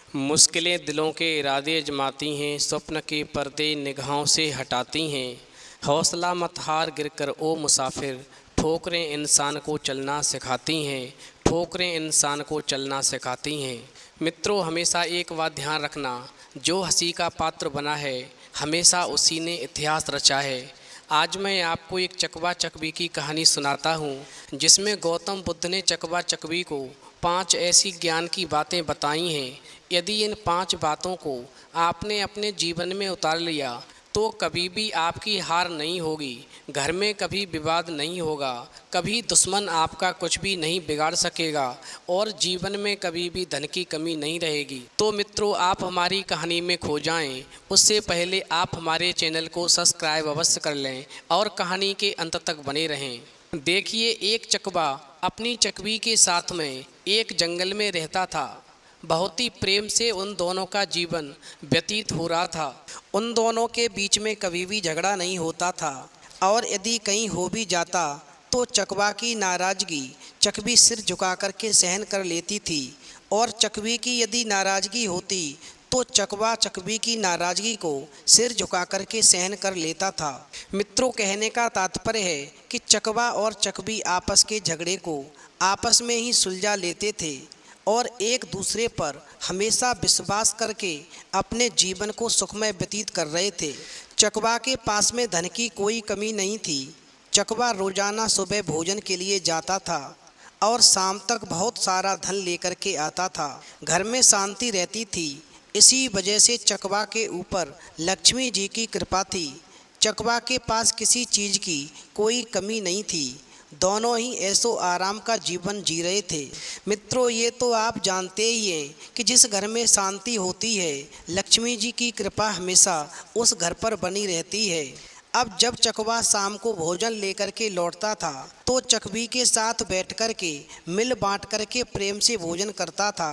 मुश्किलें दिलों के इरादे अजमाती हैं, स्वप्न के पर्दे निगाहों से हटाती हैं। हौसला मत हार गिरकर ओ मुसाफिर, ठोकरें इंसान को चलना सिखाती हैं। ठोकरें इंसान को चलना सिखाती हैं। मित्रों, हमेशा एक बात ध्यान रखना, जो हंसी का पात्र बना है हमेशा उसी ने इतिहास रचा है। आज मैं आपको एक चकवा चकवी की कहानी सुनाता हूँ, जिसमें गौतम बुद्ध ने चकवा चकवी को 5 ऐसी ज्ञान की बातें बताई हैं। यदि इन 5 बातों को आपने अपने जीवन में उतार लिया तो कभी भी आपकी हार नहीं होगी, घर में कभी विवाद नहीं होगा, कभी दुश्मन आपका कुछ भी नहीं बिगाड़ सकेगा और जीवन में कभी भी धन की कमी नहीं रहेगी। तो मित्रों, आप हमारी कहानी में खो जाएं, उससे पहले आप हमारे चैनल को सब्सक्राइब अवश्य कर लें और कहानी के अंत तक बने रहें। देखिए, एक चकवा अपनी चकवी के साथ में एक जंगल में रहता था। बहुत ही प्रेम से उन दोनों का जीवन व्यतीत हो रहा था। उन दोनों के बीच में कभी भी झगड़ा नहीं होता था, और यदि कहीं हो भी जाता तो चकवा की नाराज़गी चकवी सिर झुका कर के सहन कर लेती थी, और चकवी की यदि नाराज़गी होती तो चकवा चकवी की नाराज़गी को सिर झुका कर के सहन कर लेता था। मित्रों, कहने का तात्पर्य है कि चकवा और चकवी आपस के झगड़े को आपस में ही सुलझा लेते थे और एक दूसरे पर हमेशा विश्वास करके अपने जीवन को सुखमय व्यतीत कर रहे थे। चकवा के पास में धन की कोई कमी नहीं थी। चकवा रोजाना सुबह भोजन के लिए जाता था और शाम तक बहुत सारा धन लेकर के आता था। घर में शांति रहती थी। इसी वजह से चकवा के ऊपर लक्ष्मी जी की कृपा थी। चकवा के पास किसी चीज़ की कोई कमी नहीं थी। दोनों ही ऐसो आराम का जीवन जी रहे थे। मित्रों, ये तो आप जानते ही हैं कि जिस घर में शांति होती है, लक्ष्मी जी की कृपा हमेशा उस घर पर बनी रहती है। अब जब चकवा शाम को भोजन लेकर के लौटता था तो चकवी के साथ बैठ कर के मिल बांट कर के प्रेम से भोजन करता था।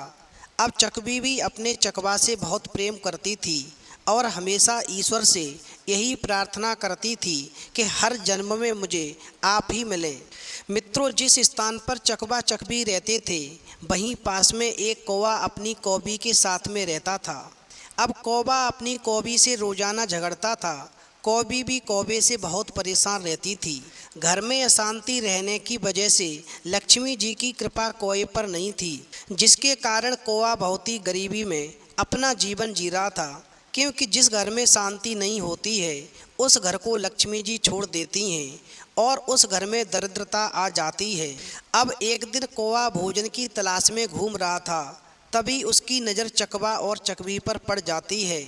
अब चकवी भी अपने चकवा से बहुत प्रेम करती थी और हमेशा ईश्वर से यही प्रार्थना करती थी कि हर जन्म में मुझे आप ही मिलें। मित्रों, जिस स्थान पर चकवा चकवी रहते थे वहीं पास में एक कौवा अपनी कौवी के साथ में रहता था। अब कौवा अपनी कौवी से रोजाना झगड़ता था। कौवी भी कौवे से बहुत परेशान रहती थी। घर में अशांति रहने की वजह से लक्ष्मी जी की कृपा कौवे पर नहीं थी, जिसके कारण कौवा बहुत ही गरीबी में अपना जीवन जी रहा था। क्योंकि जिस घर में शांति नहीं होती है उस घर को लक्ष्मी जी छोड़ देती हैं और उस घर में दरिद्रता आ जाती है। अब एक दिन कौवा भोजन की तलाश में घूम रहा था, तभी उसकी नज़र चकवा और चकवी पर पड़ जाती है।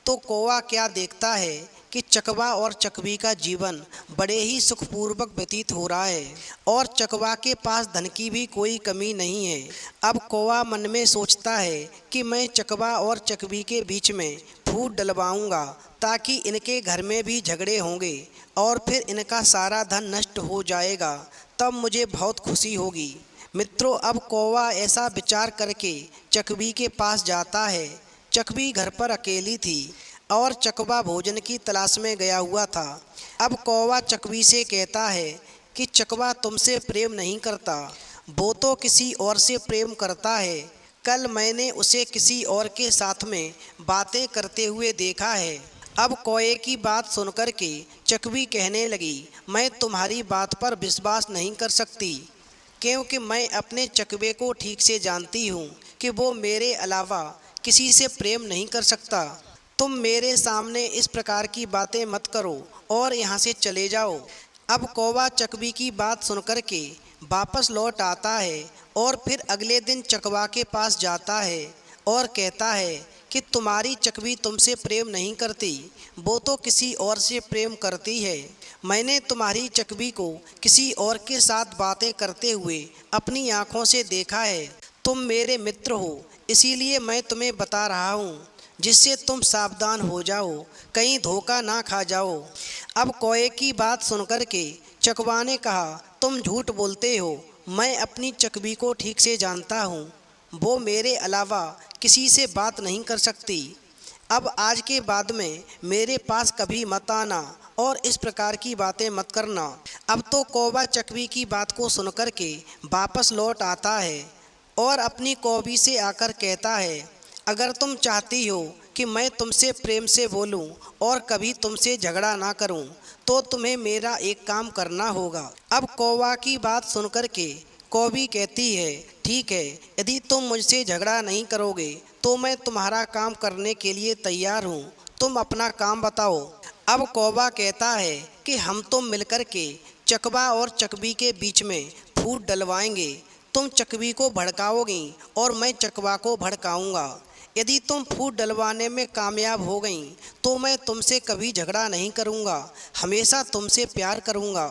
तो कौवा क्या देखता है कि चकवा और चकवी का जीवन बड़े ही सुखपूर्वक व्यतीत हो रहा है और चकवा के पास धन की भी कोई कमी नहीं है। अब कौवा मन में सोचता है कि मैं चकवा और चकवी के बीच में फूट डलवाऊंगा ताकि इनके घर में भी झगड़े होंगे और फिर इनका सारा धन नष्ट हो जाएगा, तब मुझे बहुत खुशी होगी। मित्रों, अब कौवा ऐसा विचार करके चकवी के पास जाता है। चकवी घर पर अकेली थी और चकवा भोजन की तलाश में गया हुआ था। अब कौवा चकवी से कहता है कि चकवा तुमसे प्रेम नहीं करता, वो तो किसी और से प्रेम करता है। कल मैंने उसे किसी और के साथ में बातें करते हुए देखा है। अब कौवे की बात सुनकर के चकवी कहने लगी, मैं तुम्हारी बात पर विश्वास नहीं कर सकती, क्योंकि मैं अपने चकवे को ठीक से जानती हूँ कि वो मेरे अलावा किसी से प्रेम नहीं कर सकता। तुम मेरे सामने इस प्रकार की बातें मत करो और यहाँ से चले जाओ। अब कौवा चकवी की बात सुनकर के वापस लौट आता है और फिर अगले दिन चकवा के पास जाता है और कहता है कि तुम्हारी चकवी तुमसे प्रेम नहीं करती, वो तो किसी और से प्रेम करती है। मैंने तुम्हारी चकवी को किसी और के साथ बातें करते हुए अपनी आँखों से देखा है। तुम मेरे मित्र हो, इसीलिए मैं तुम्हें बता रहा हूँ, जिससे तुम सावधान हो जाओ, कहीं धोखा ना खा जाओ। अब कौवे की बात सुनकर के चकवा ने कहा, तुम झूठ बोलते हो, मैं अपनी चकवी को ठीक से जानता हूँ, वो मेरे अलावा किसी से बात नहीं कर सकती। अब आज के बाद में मेरे पास कभी मत आना और इस प्रकार की बातें मत करना। अब तो कौवा चकवी की बात को सुनकर के वापस लौट आता है और अपनी कौवी से आकर कहता है, अगर तुम चाहती हो कि मैं तुमसे प्रेम से बोलूं और कभी तुमसे झगड़ा ना करूं, तो तुम्हें मेरा एक काम करना होगा। अब कौवा की बात सुनकर के कौवी कहती है, ठीक है, यदि तुम मुझसे झगड़ा नहीं करोगे तो मैं तुम्हारा काम करने के लिए तैयार हूँ। तुम अपना काम बताओ। अब कौवा कहता है कि हम तो मिलकर के चकवा और चकवी के बीच में फूट डलवाएंगे। तुम चकवी को भड़काओगी और मैं चकवा को भड़काऊंगा। यदि तुम फूट डलवाने में कामयाब हो गई तो मैं तुमसे कभी झगड़ा नहीं करूंगा, हमेशा तुमसे प्यार करूंगा।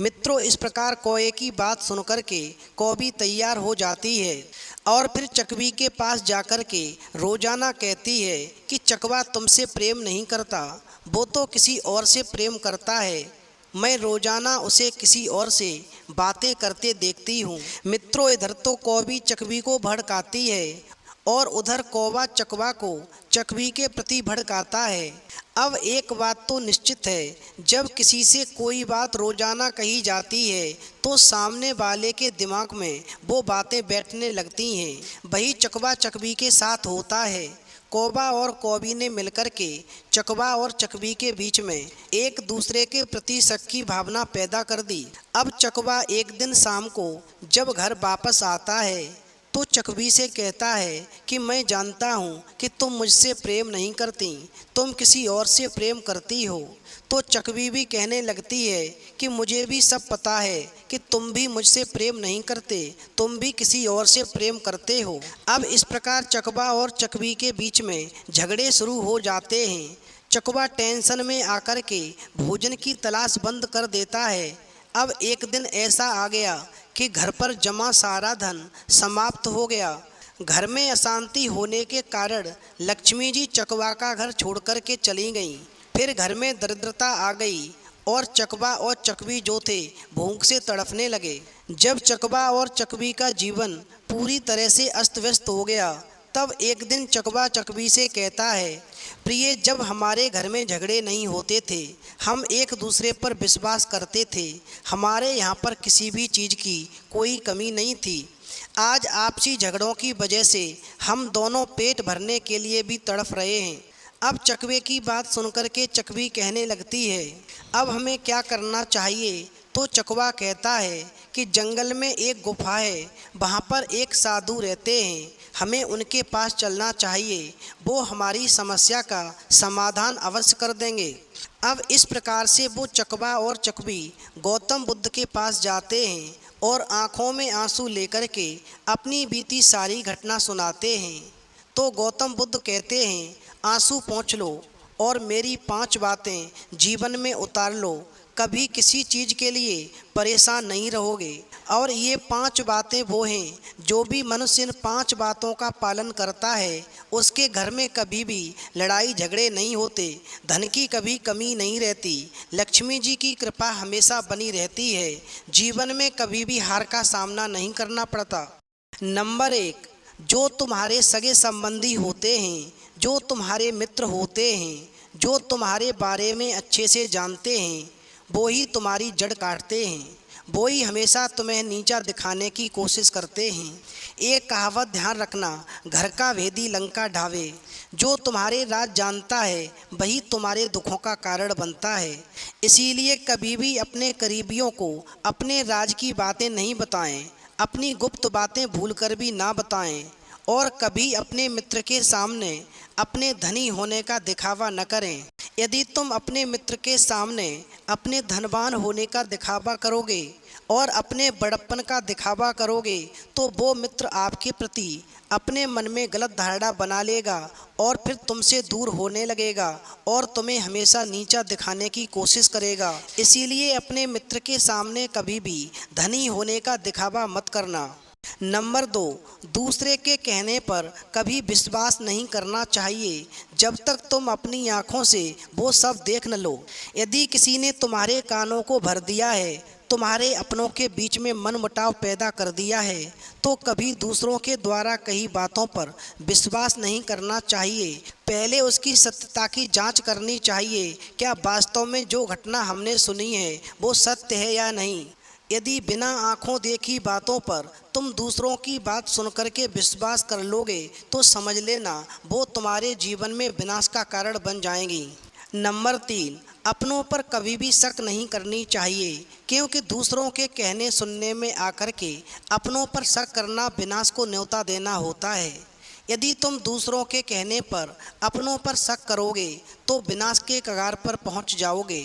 मित्रों, इस प्रकार कौए की बात सुनकर के कौवी तैयार हो जाती है और फिर चकवी के पास जाकर के रोजाना कहती है कि चकवा तुमसे प्रेम नहीं करता, वो तो किसी और से प्रेम करता है। मैं रोजाना उसे किसी और से बातें करते देखती हूँ। मित्रों, इधर तो कौवी चकवी को भड़काती है और उधर कौवा चकवा को चकवी के प्रति भड़काता है। अब एक बात तो निश्चित है, जब किसी से कोई बात रोजाना कही जाती है तो सामने वाले के दिमाग में वो बातें बैठने लगती हैं। वही चकवा चकवी के साथ होता है। कौवा और कौवी ने मिलकर के चकवा और चकवी के बीच में एक दूसरे के प्रति शक की भावना पैदा कर दी। अब चकवा एक दिन शाम को जब घर वापस आता है तो चकवी से कहता है कि मैं जानता हूँ कि तुम मुझसे प्रेम नहीं करती, तुम किसी और से प्रेम करती हो। तो चकवी भी कहने लगती है कि मुझे भी सब पता है कि तुम भी मुझसे प्रेम नहीं करते, तुम भी किसी और से प्रेम करते हो। अब इस प्रकार चकवा और चकवी के बीच में झगड़े शुरू हो जाते हैं। चकवा टेंशन में आकर के भोजन की तलाश बंद कर देता है। अब एक दिन ऐसा आ गया कि घर पर जमा सारा धन समाप्त हो गया। घर में अशांति होने के कारण लक्ष्मी जी चकवा का घर छोड़कर के चली गईं। फिर घर में दरिद्रता आ गई और चकवा और चकवी जो थे भूख से तड़फने लगे। जब चकवा और चकवी का जीवन पूरी तरह से अस्त व्यस्त हो गया, तब एक दिन चकवा चकवी से कहता है, प्रिय, जब हमारे घर में झगड़े नहीं होते थे, हम एक दूसरे पर विश्वास करते थे, हमारे यहाँ पर किसी भी चीज़ की कोई कमी नहीं थी। आज आपसी झगड़ों की वजह से हम दोनों पेट भरने के लिए भी तड़फ रहे हैं। अब चकवे की बात सुनकर के चकवी कहने लगती है, अब हमें क्या करना चाहिए? तो चकवा कहता है कि जंगल में एक गुफा है, वहाँ पर एक साधु रहते हैं, हमें उनके पास चलना चाहिए, वो हमारी समस्या का समाधान अवश्य कर देंगे। अब इस प्रकार से वो चकवा और चकवी गौतम बुद्ध के पास जाते हैं और आँखों में आंसू लेकर के अपनी बीती सारी घटना सुनाते हैं। तो गौतम बुद्ध कहते हैं, आंसू पोंछ लो और मेरी 5 बातें जीवन में उतार लो, कभी किसी चीज़ के लिए परेशान नहीं रहोगे। और ये 5 बातें वो हैं, जो भी मनुष्य इन 5 बातों का पालन करता है उसके घर में कभी भी लड़ाई झगड़े नहीं होते, धन की कभी कमी नहीं रहती, लक्ष्मी जी की कृपा हमेशा बनी रहती है, जीवन में कभी भी हार का सामना नहीं करना पड़ता। नंबर 1, जो तुम्हारे सगे संबंधी होते हैं, जो तुम्हारे मित्र होते हैं, जो तुम्हारे बारे में अच्छे से जानते हैं, वो ही तुम्हारी जड़ काटते हैं, वो ही हमेशा तुम्हें नीचा दिखाने की कोशिश करते हैं। एक कहावत ध्यान रखना, घर का भेदी लंका ढावे। जो तुम्हारे राज जानता है वही तुम्हारे दुखों का कारण बनता है। इसीलिए कभी भी अपने करीबियों को अपने राज की बातें नहीं बताएं, अपनी गुप्त बातें भूलकर भी ना बताएं, और कभी अपने मित्र के सामने अपने धनी होने का दिखावा न करें। यदि तुम अपने मित्र के सामने अपने धनवान होने का दिखावा करोगे और अपने बड़प्पन का दिखावा करोगे तो वो मित्र आपके प्रति अपने मन में गलत धारणा बना लेगा और फिर तुमसे दूर होने लगेगा और तुम्हें हमेशा नीचा दिखाने की कोशिश करेगा। इसीलिए अपने मित्र के सामने कभी भी धनी होने का दिखावा मत करना। नंबर 2, दूसरे के कहने पर कभी विश्वास नहीं करना चाहिए जब तक तुम अपनी आँखों से वो सब देख न लो। यदि किसी ने तुम्हारे कानों को भर दिया है, तुम्हारे अपनों के बीच में मनमुटाव पैदा कर दिया है, तो कभी दूसरों के द्वारा कही बातों पर विश्वास नहीं करना चाहिए। पहले उसकी सत्यता की जांच करनी चाहिए, क्या वास्तव में जो घटना हमने सुनी है वो सत्य है या नहीं। यदि बिना आँखों देखी बातों पर तुम दूसरों की बात सुनकर के विश्वास कर लोगे तो समझ लेना वो तुम्हारे जीवन में विनाश का कारण बन जाएंगी। नंबर 3, अपनों पर कभी भी शक नहीं करनी चाहिए, क्योंकि दूसरों के कहने सुनने में आकर के अपनों पर शक करना विनाश को न्योता देना होता है। यदि तुम दूसरों के कहने पर अपनों पर शक करोगे तो विनाश के कगार पर पहुंच जाओगे।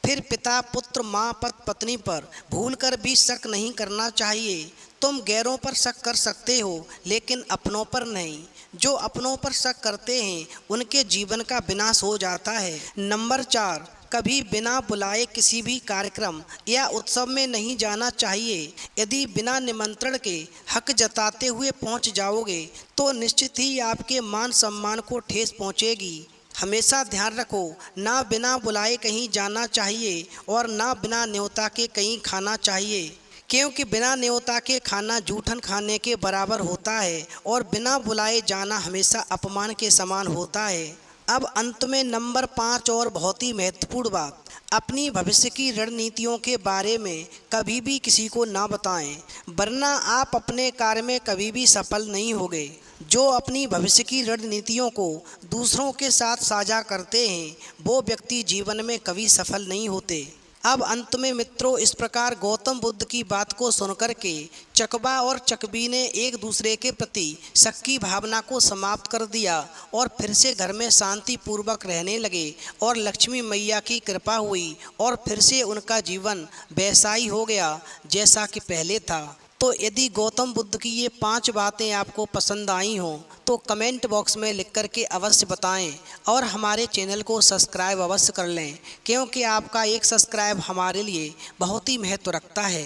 फिर पिता पुत्र माँ पत्नी पर भूलकर भी शक नहीं करना चाहिए। तुम गैरों पर शक कर सकते हो लेकिन अपनों पर नहीं। जो अपनों पर शक करते हैं उनके जीवन का विनाश हो जाता है। नंबर 4, कभी बिना बुलाए किसी भी कार्यक्रम या उत्सव में नहीं जाना चाहिए। यदि बिना निमंत्रण के हक जताते हुए पहुंच जाओगे तो निश्चित ही आपके मान सम्मान को ठेस पहुंचेगी। हमेशा ध्यान रखो, ना बिना बुलाए कहीं जाना चाहिए और ना बिना न्योता के कहीं खाना चाहिए, क्योंकि बिना न्योता के खाना जूठन खाने के बराबर होता है और बिना बुलाए जाना हमेशा अपमान के समान होता है। अब अंत में नंबर 5 और बहुत ही महत्वपूर्ण बात, अपनी भविष्य की रणनीतियों के बारे में कभी भी किसी को ना बताएं, वरना आप अपने कार्य में कभी भी सफल नहीं होंगे। जो अपनी भविष्य की रणनीतियों को दूसरों के साथ साझा करते हैं वो व्यक्ति जीवन में कभी सफल नहीं होते। अब अंत में मित्रों, इस प्रकार गौतम बुद्ध की बात को सुनकर के चकबा और चकबी ने एक दूसरे के प्रति शक की भावना को समाप्त कर दिया और फिर से घर में शांति पूर्वक रहने लगे और लक्ष्मी मैया की कृपा हुई और फिर से उनका जीवन वैसा ही हो गया जैसा कि पहले था। तो यदि गौतम बुद्ध की ये 5 बातें आपको पसंद आई हों तो कमेंट बॉक्स में लिख कर के अवश्य बताएं और हमारे चैनल को सब्सक्राइब अवश्य कर लें, क्योंकि आपका एक सब्सक्राइब हमारे लिए बहुत ही महत्व रखता है।